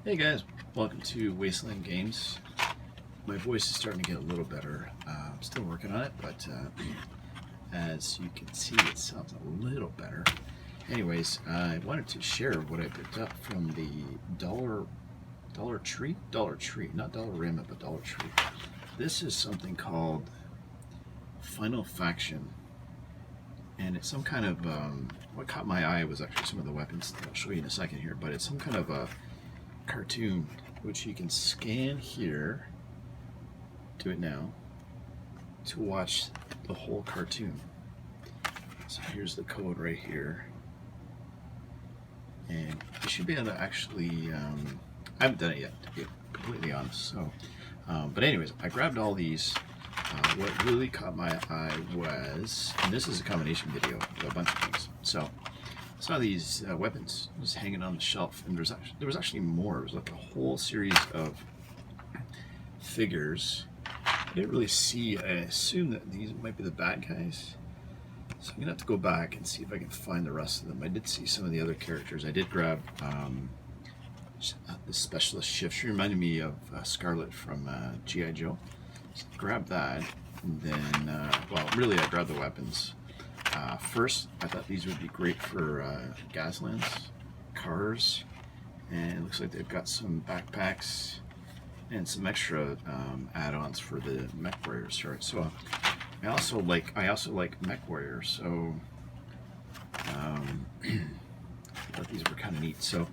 Hey guys, welcome to Wasteland Games. My voice is starting to get a little better. I'm still working on it, but as you can see, it sounds a little better. Anyways, I wanted to share what I picked up from the Dollar Tree, not Dollarama, but Dollar Tree. This is something called Final Faction, and it's some kind of what caught my eye was actually some of the weapons that I'll show you in a second here, but it's some kind of a cartoon which you can scan here, do it now, to watch the whole cartoon. So here's the code right here, and you should be able to actually I haven't done it yet, to be completely honest. So but anyways, I grabbed all these. What really caught my eye was, and this is a combination video of a bunch of things. So I saw these weapons just hanging on the shelf, and there was actually more. It was like a whole series of figures. I didn't really see. I assume that these might be the bad guys, so I'm gonna have to go back and see if I can find the rest of them. I did see some of the other characters. I did grab the specialist shift. She reminded me of Scarlet from G.I. Joe. So grab that, and then well, really I grabbed the weapons. First, I thought these would be great for Gaslands, cars, and it looks like they've got some backpacks and some extra add-ons for the mech warriors. So I also like mech warriors. So I thought these were kind of neat. So,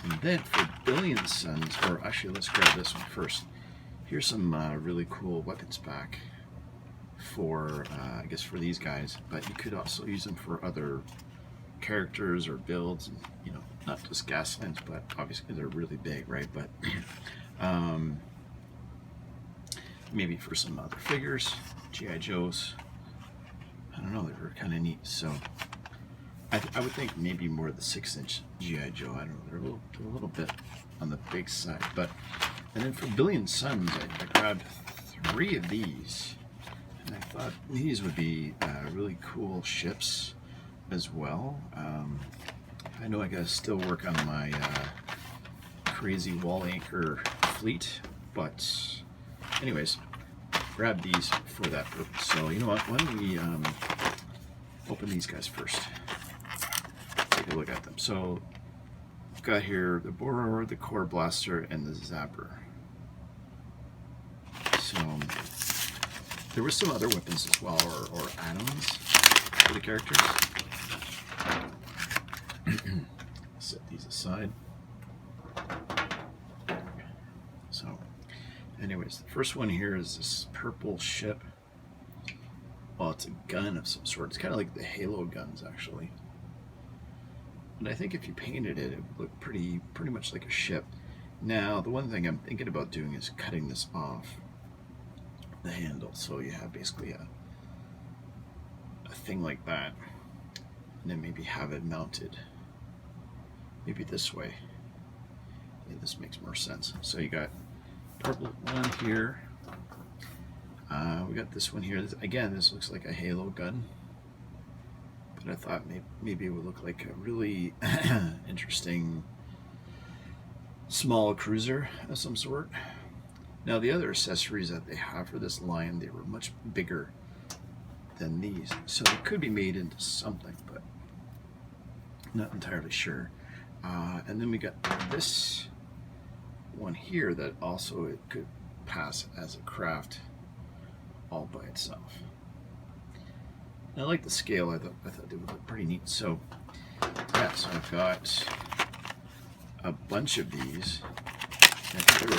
and then for Billion Suns, or actually let's grab this one first. Here's some really cool weapons back for, I guess, for these guys, but you could also use them for other characters or builds, and, you know, not just Gaslands, but obviously they're really big, right? But maybe for some other figures, G.I. Joes. I don't know, they were kind of neat. So I would think maybe more the 6-inch G.I. Joe. I don't know, they're a little bit on the big side. But and then for Billion Suns, I grabbed 3 of these. And I thought these would be really cool ships as well. I know I gotta still work on my crazy wall anchor fleet, but anyways, grab these for that purpose. So you know what? Why don't we open these guys first? Take a look at them. So I've got here the Borer, the Core Blaster, and the Zapper. So there were some other weapons as well, or add-ons for the characters. Set these aside. So, anyways, the first one here is this purple ship. Well, it's a gun of some sort. It's kind of like the Halo guns, actually. And I think if you painted it, it would look pretty much like a ship. Now, the one thing I'm thinking about doing is cutting this off the handle, so you have basically a thing like that, and then maybe have it mounted maybe this way. Yeah, this makes more sense. So you got purple one here, we got this one here. Again, this looks like a Halo gun, but I thought maybe it would look like a really interesting small cruiser of some sort. Now, the other accessories that they have for this line, they were much bigger than these, so they could be made into something, but not entirely sure. And then we got this one here that also it could pass as a craft all by itself. And I like the scale. I thought they would look pretty neat. So yeah, so I've got a bunch of these. I think they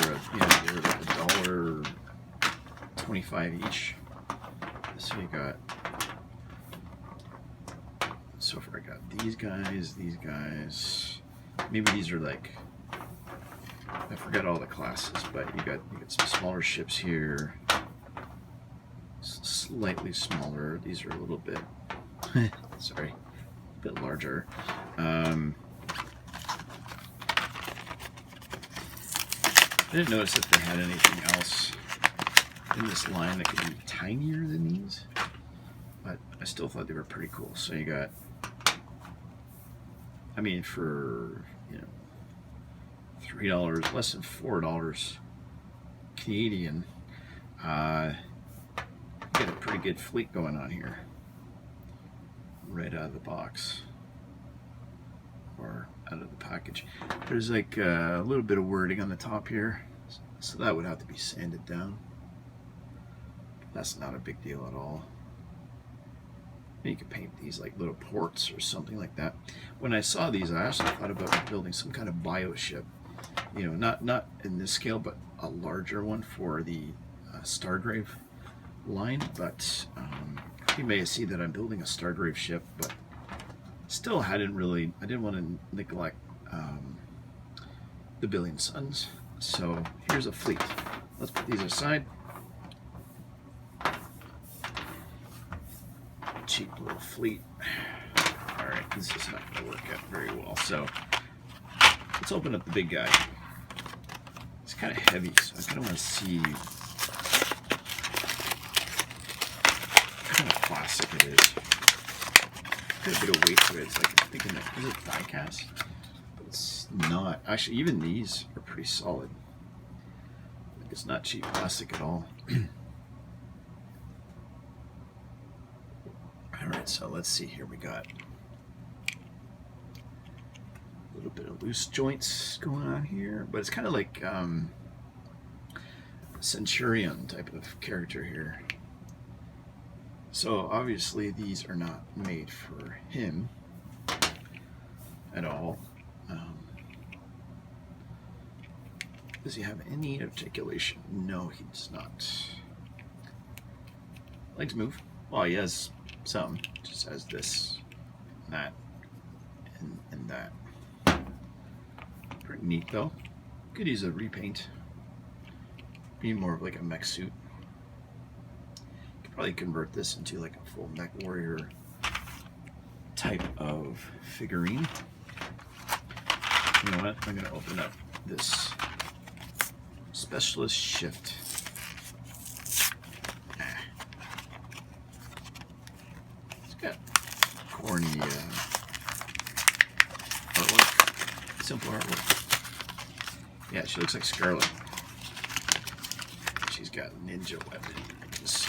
were like $1.25 each. So you got, so far I got these guys. Maybe these are like, I forget all the classes, but you got some smaller ships here, slightly smaller. These are a little bit, sorry, a bit larger. I didn't notice if they had anything else in this line that could be tinier than these, but I still thought they were pretty cool. So you got, I mean, for, you know, $3, less than $4 Canadian. Get a pretty good fleet going on here right out of the box or out of the package. There's like a little bit of wording on the top here, so that would have to be sanded down. That's not a big deal at all. You could paint these like little ports or something like that. When I saw these, I actually thought about building some kind of bioship. You know, not in this scale, but a larger one for the Stargrave line. But you may see that I'm building a Stargrave ship, but still I didn't want to neglect the Billion Suns. So here's a fleet. Let's put these aside. Cheap little fleet. Alright, this is not going to work out very well. So let's open up the big guy. It's kind of heavy, so I kind of want to see what kind of plastic it is. Got a bit of weight to it. It's like, I'm thinking, is it die cast? But it's not. Actually, even these are pretty solid. Like, it's not cheap plastic at all. Alright, so let's see here. We got a little bit of loose joints going on here, but it's kind of like Centurion type of character here. So obviously these are not made for him at all. Does he have any articulation? No, he does not. Legs move. Well, he has some. Just has this, that, and that. Pretty neat though. Could use a repaint. Be more of like a mech suit. Could probably convert this into like a full mech warrior type of figurine. You know what? I'm gonna open up this specialist shift. It's got corny artwork. Simple artwork. Yeah, she looks like Scarlet. She's got ninja weapons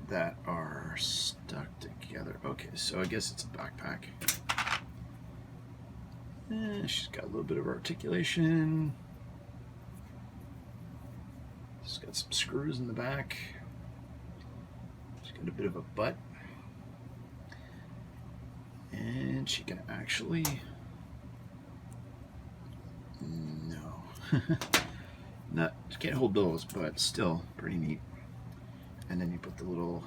that are stuck together. Okay, so I guess it's a backpack. She's got a little bit of articulation. She's got some screws in the back. She's got a bit of a butt. And she can actually... No. Not, can't hold those, but still pretty neat. And then you put the little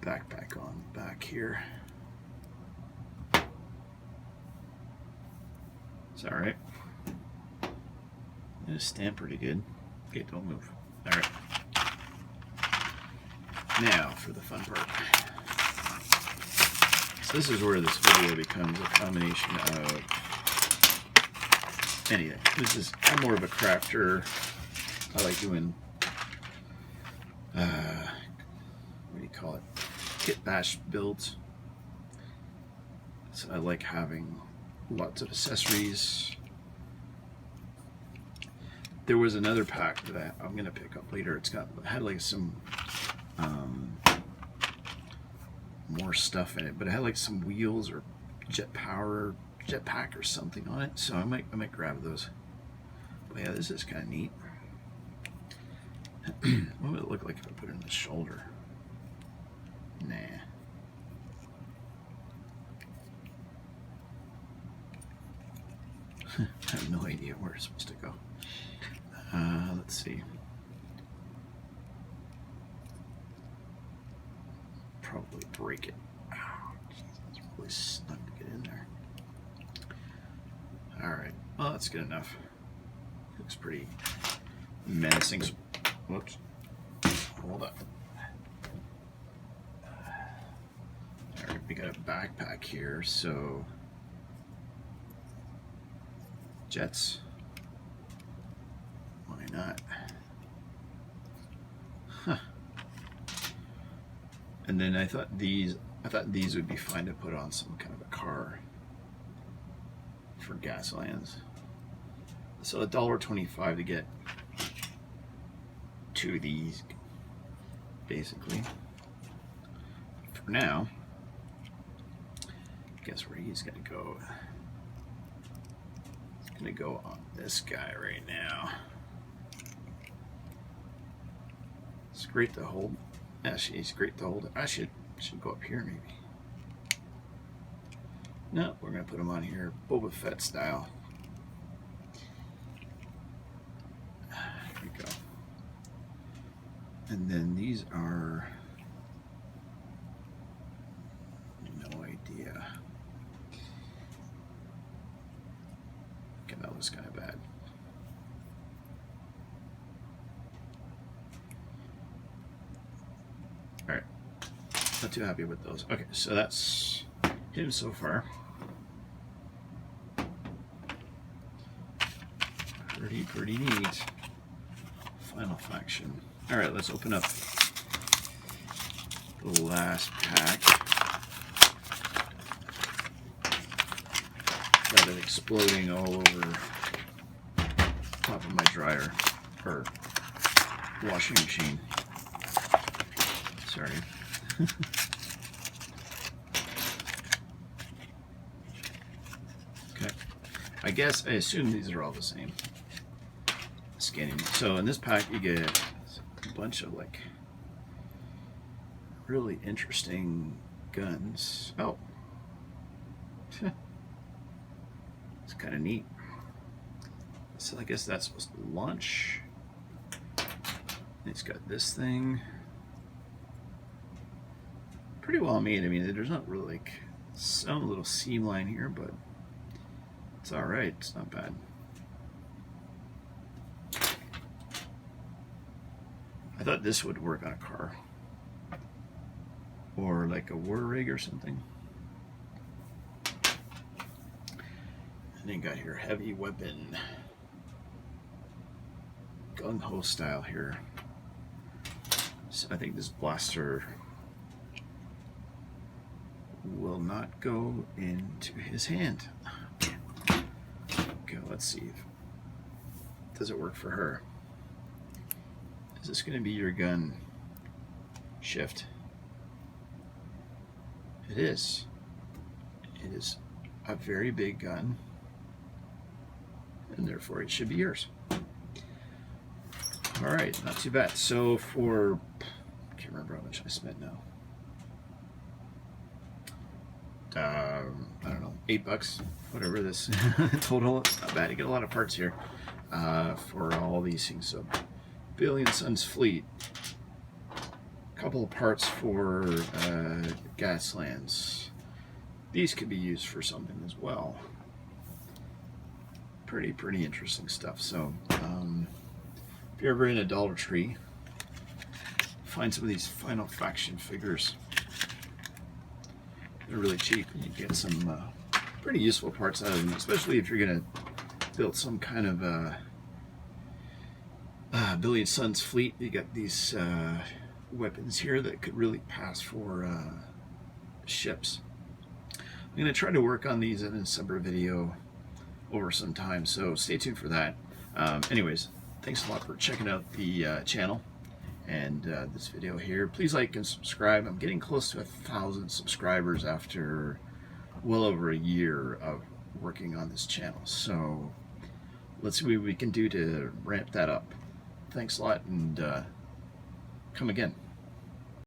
backpack on the back here. It's alright. It'll stand pretty good. Okay, don't move. Alright. Now for the fun part. So this is where this video becomes a combination of anything. I'm more of a crafter. I like doing what do you call it? Kit bash builds. So I like having lots of accessories. There was another pack that I'm gonna pick up later. It had like some more stuff in it, but it had like some wheels or jetpack or something on it. So I might grab those. But yeah, this is kind of neat. What would it look like if I put it on the shoulder? Nah. I have no idea where it's supposed to go. Let's see. Probably break it. Oh, geez, that's really snug to get in there. Alright, well, that's good enough. Looks pretty menacing. Whoops. Hold up. Alright, we got a backpack here, so jets. Why not? Huh. And then I thought these, I thought these would be fine to put on some kind of a car for Gaslands. So $1.25 to get 2 of these, basically. For now, guess where he's gonna go. He's gonna go on this guy right now. It's great to hold. Actually, it's great to hold. I should go up here maybe. No, we're gonna put him on here, Boba Fett style. Here we go. And then these are, no idea. Okay, that looks kind of bad. All right, not too happy with those. Okay, so that's him so far. Pretty neat. Final faction. All right, let's open up the last pack. Got it exploding all over top of my dryer or washing machine. Sorry. Okay. I assume these are all the same. Scanning. So in this pack you get a bunch of like really interesting guns. Oh. It's kind of neat. So I guess that's supposed to launch. It's got this thing. Pretty well made. I mean, there's not really like some little seam line here, but it's all right. It's not bad. I thought this would work on a car or like a war rig or something. And then got here heavy weapon, gung ho style here. So I think this blaster will not go into his hand. Okay, let's see. Does it work for her? Is this going to be your gun? Shift. It is. It is a very big gun, and therefore it should be yours. All right, not too bad. So for, I can't remember how much I spent now. I don't know, $8, whatever this total. It's not bad. You get a lot of parts here for all these things. So Billion Suns Fleet, a couple of parts for Gaslands. These could be used for something as well. Pretty interesting stuff. So if you're ever in a Dollar Tree, find some of these Final Faction figures. They're really cheap, and you get some pretty useful parts out of them, especially if you're going to build some kind of Billion Suns fleet. You got these weapons here that could really pass for ships. I'm going to try to work on these in a separate video over some time, so stay tuned for that. Anyways, thanks a lot for checking out the channel and this video here. Please like and subscribe. I'm getting close to 1,000 subscribers after well over a year of working on this channel, so let's see what we can do to ramp that up. Thanks a lot, and come again.